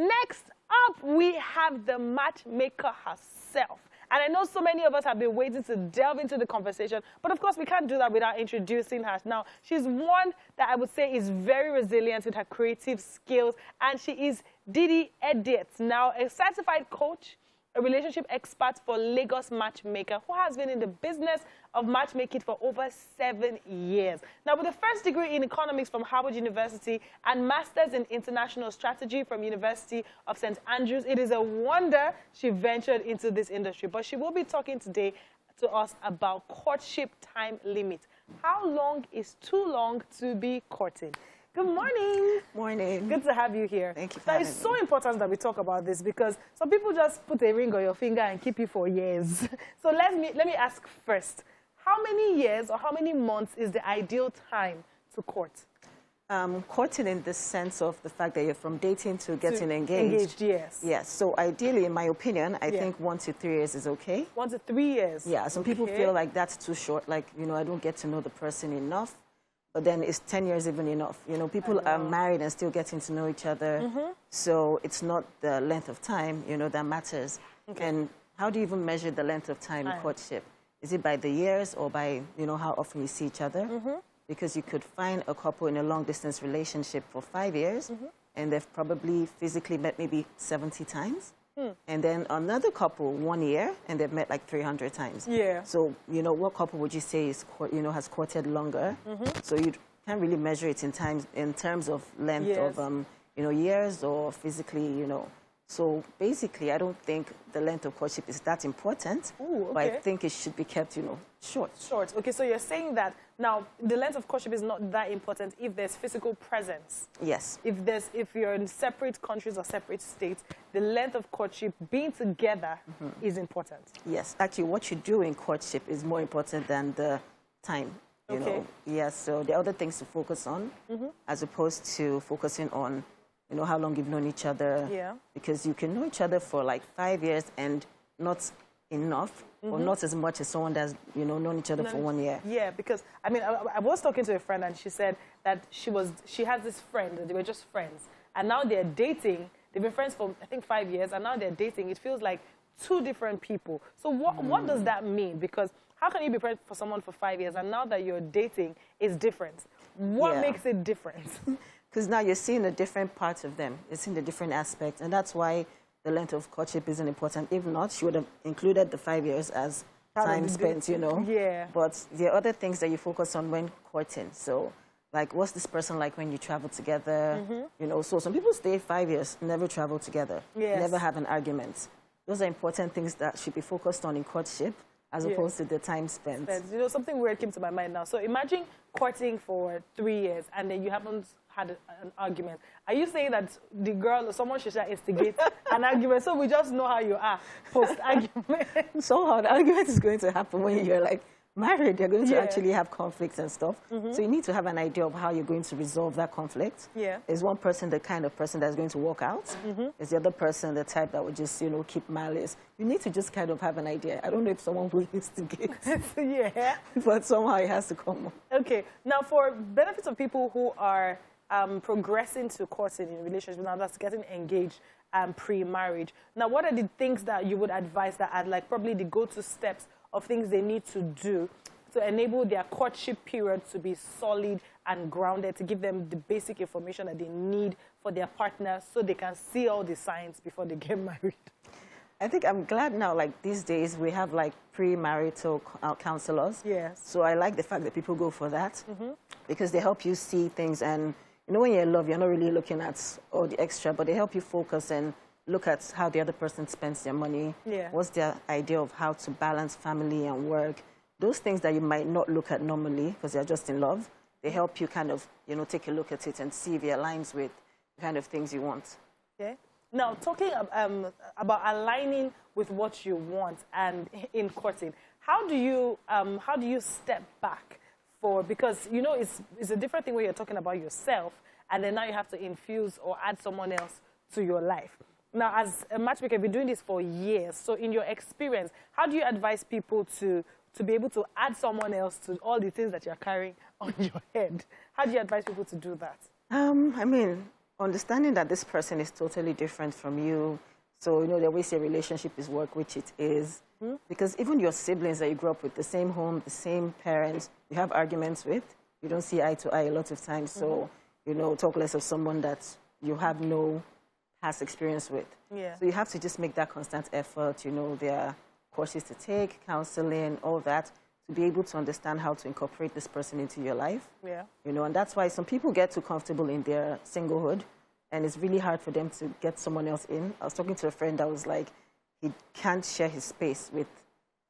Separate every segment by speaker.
Speaker 1: Next up, we have the matchmaker herself. And I know so many of us have been waiting to delve into the conversation, but of course we can't do that without introducing her. Now, she's one that I would say is very resilient with her creative skills, and she is Didi Edith, now a certified coach, a relationship expert for Lagos Matchmaker, who has been in the business of matchmaking for over 7 years. Now, with a first degree in economics from Harvard University and master's in international strategy from University of St. Andrews, it is a wonder she ventured into this industry. But she will be talking today to us about courtship time limit. How long is too long to be courting? Good morning.
Speaker 2: Morning.
Speaker 1: Good to have you here.
Speaker 2: Thank you for having me.
Speaker 1: It's so important that we talk about this because some people just put a ring on your finger and keep you for years. So let me ask first, how many years or how many months is the ideal time to court?
Speaker 2: Courting in the sense of the fact that you're from dating to getting engaged.
Speaker 1: Engaged, yes.
Speaker 2: Yes. So ideally, in my opinion, I think 1 to 3 years is okay.
Speaker 1: 1 to 3 years?
Speaker 2: Yeah. Some people feel like that's too short. Like, I don't get to know the person enough. But then is 10 years even enough? People are married and still getting to know each other. So it's not the length of time, that matters. Okay. And how do you even measure the length of time in courtship? Is it by the years or by, how often you see each other? Because you could find a couple in a long-distance relationship for 5 years, and they've probably physically met maybe 70 times. And then another couple, 1 year, and they've met like 300 times. Yeah. So, what couple would you say is, has courted longer? So you can't really measure it in terms of length of, years or physically, So basically, I don't think the length of courtship is that important.
Speaker 1: Ooh, okay.
Speaker 2: But I think it should be kept, short.
Speaker 1: Short. Okay, so you're saying that now the length of courtship is not that important if there's physical presence.
Speaker 2: Yes.
Speaker 1: If you're in separate countries or separate states, the length of courtship, being together, is important.
Speaker 2: Yes. Actually, what you do in courtship is more important than the time. You know. Yes. So there are other things to focus on, as opposed to focusing on how long you've known each other. Yeah. Because you can know each other for like 5 years and not enough, or not as much as someone that's, known each other for 1 year. Yeah,
Speaker 1: because, I was talking to a friend and she said that she has this friend, they were just friends, and now they're dating. They've been friends for, I think, 5 years, and now they're dating. It feels like 2 different people. So what does that mean? Because how can you be friends for someone for 5 years, and now that you're dating, it's different? What makes it different?
Speaker 2: Because now you're seeing a different part of them. You're seeing the different aspects. And that's why the length of courtship isn't important. If not, she would have included the 5 years as time spent, Yeah. But there are other things that you focus on when courting. So, like, what's this person like when you travel together? So some people stay 5 years, never travel together, never have an argument. Those are important things that should be focused on in courtship, as opposed to the time spent.
Speaker 1: Something weird came to my mind now. So imagine courting for 3 years and then you haven't had an argument. Are you saying that the girl or someone should instigate an argument so we just know how you are post-argument?
Speaker 2: Somehow the argument is going to happen when you're like married. You're going to actually have conflicts and stuff. So you need to have an idea of how you're going to resolve that conflict. Yeah. Is one person the kind of person that's going to walk out? Is the other person the type that would just, keep malice? You need to just kind of have an idea. I don't know if someone will instigate. Yeah. But somehow it has to come up.
Speaker 1: Okay. Now, for benefits of people who are progressing to courting in a relationship, now that's getting engaged pre-marriage. Now, what are the things that you would advise that are like probably the go-to steps of things they need to do to enable their courtship period to be solid and grounded, to give them the basic information that they need for their partner so they can see all the signs before they get married?
Speaker 2: I think I'm glad now, like these days, we have like pre-marital counselors. Yes. So I like the fact that people go for that because they help you see things. And when you're in love, you're not really looking at all the extra, but they help you focus and look at how the other person spends their money. Yeah. What's their idea of how to balance family and work? Those things that you might not look at normally because you're just in love, they help you kind of, take a look at it and see if it aligns with the kind of things you want. Okay.
Speaker 1: Now, talking about aligning with what you want and in courting, how do you step back because it's a different thing when you're talking about yourself and then now you have to infuse or add someone else to your life. Now, as a matchmaker, you've been doing this for years. So in your experience, how do you advise people to be able to add someone else to all the things that you're carrying on your head? How do you advise people to do that?
Speaker 2: understanding that this person is totally different from you. So, you know, they always say relationship is work, which it is. Because even your siblings that you grew up with, the same home, the same parents, you have arguments with, you don't see eye to eye a lot of times. So, you know, talk less of someone that you have no past experience with.
Speaker 1: Yeah.
Speaker 2: So you have to just make that constant effort. You know, there are courses to take, counseling, all that, to be able to understand how to incorporate this person into your life.
Speaker 1: Yeah.
Speaker 2: You know, and that's why some people get too comfortable in their singlehood, and it's really hard for them to get someone else in. I was talking to a friend that was like, he can't share his space with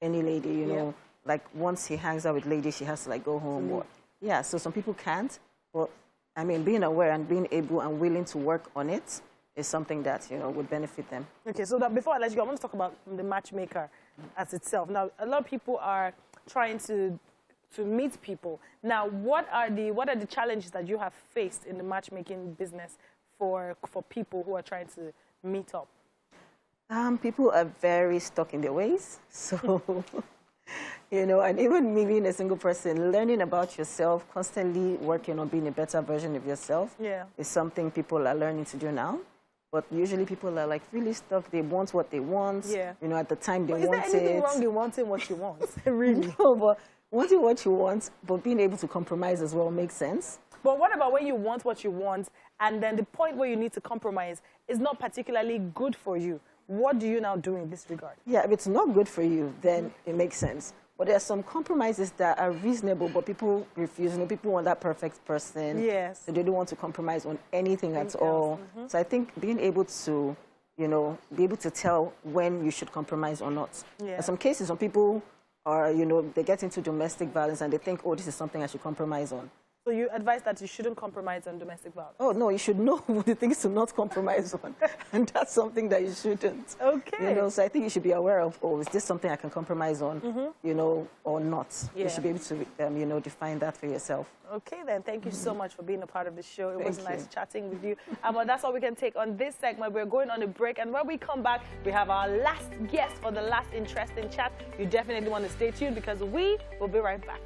Speaker 2: any lady, you know. Like, once he hangs out with ladies, she has to, like, go home. Or, yeah, so some people can't. But, I mean, being aware and being able and willing to work on it is something that, you know, would benefit them.
Speaker 1: Okay, so that before I let you go, I want to talk about the matchmaker as itself. Now, a lot of people are trying to meet people. Now, what are the challenges that you have faced in the matchmaking business for people who are trying to meet up?
Speaker 2: People are very stuck in their ways. So, you know, and even me being a single person, learning about yourself, constantly working on being a better version of yourself is something people are learning to do now. But usually people are like really stuck. They want what they want. Yeah. You know, at the time they want it.
Speaker 1: Is there anything wrong in wanting what you want? Really?
Speaker 2: No, but wanting what you want, but being able to compromise as well makes sense.
Speaker 1: But what about when you want what you want, and then the point where you need to compromise is not particularly good for you? What do you now do in this regard? Yeah,
Speaker 2: if it's not good for you, then it makes sense. But there are some compromises that are reasonable, but people refuse. You know, people want that perfect person.
Speaker 1: Yes.
Speaker 2: So they don't want to compromise on anything at all. So I think being able to, you know, be able to tell when you should compromise or not. Yeah. In some cases, some people are, you know, they get into domestic violence and they think, oh, this is something I should compromise on.
Speaker 1: So you advise that you shouldn't compromise on domestic violence?
Speaker 2: Oh, no, you should know the things to not compromise on. And that's something that you shouldn't.
Speaker 1: Okay.
Speaker 2: You know, so I think you should be aware of, oh, is this something I can compromise on, you know, or not? Yeah. You should be able to, you know, define that for yourself.
Speaker 1: Okay, then. Thank you so much for being a part of the show. It was nice chatting with you. But that's all we can take on this segment. We're going on a break. And when we come back, we have our last guest for the last interesting chat. You definitely want to stay tuned because we will be right back.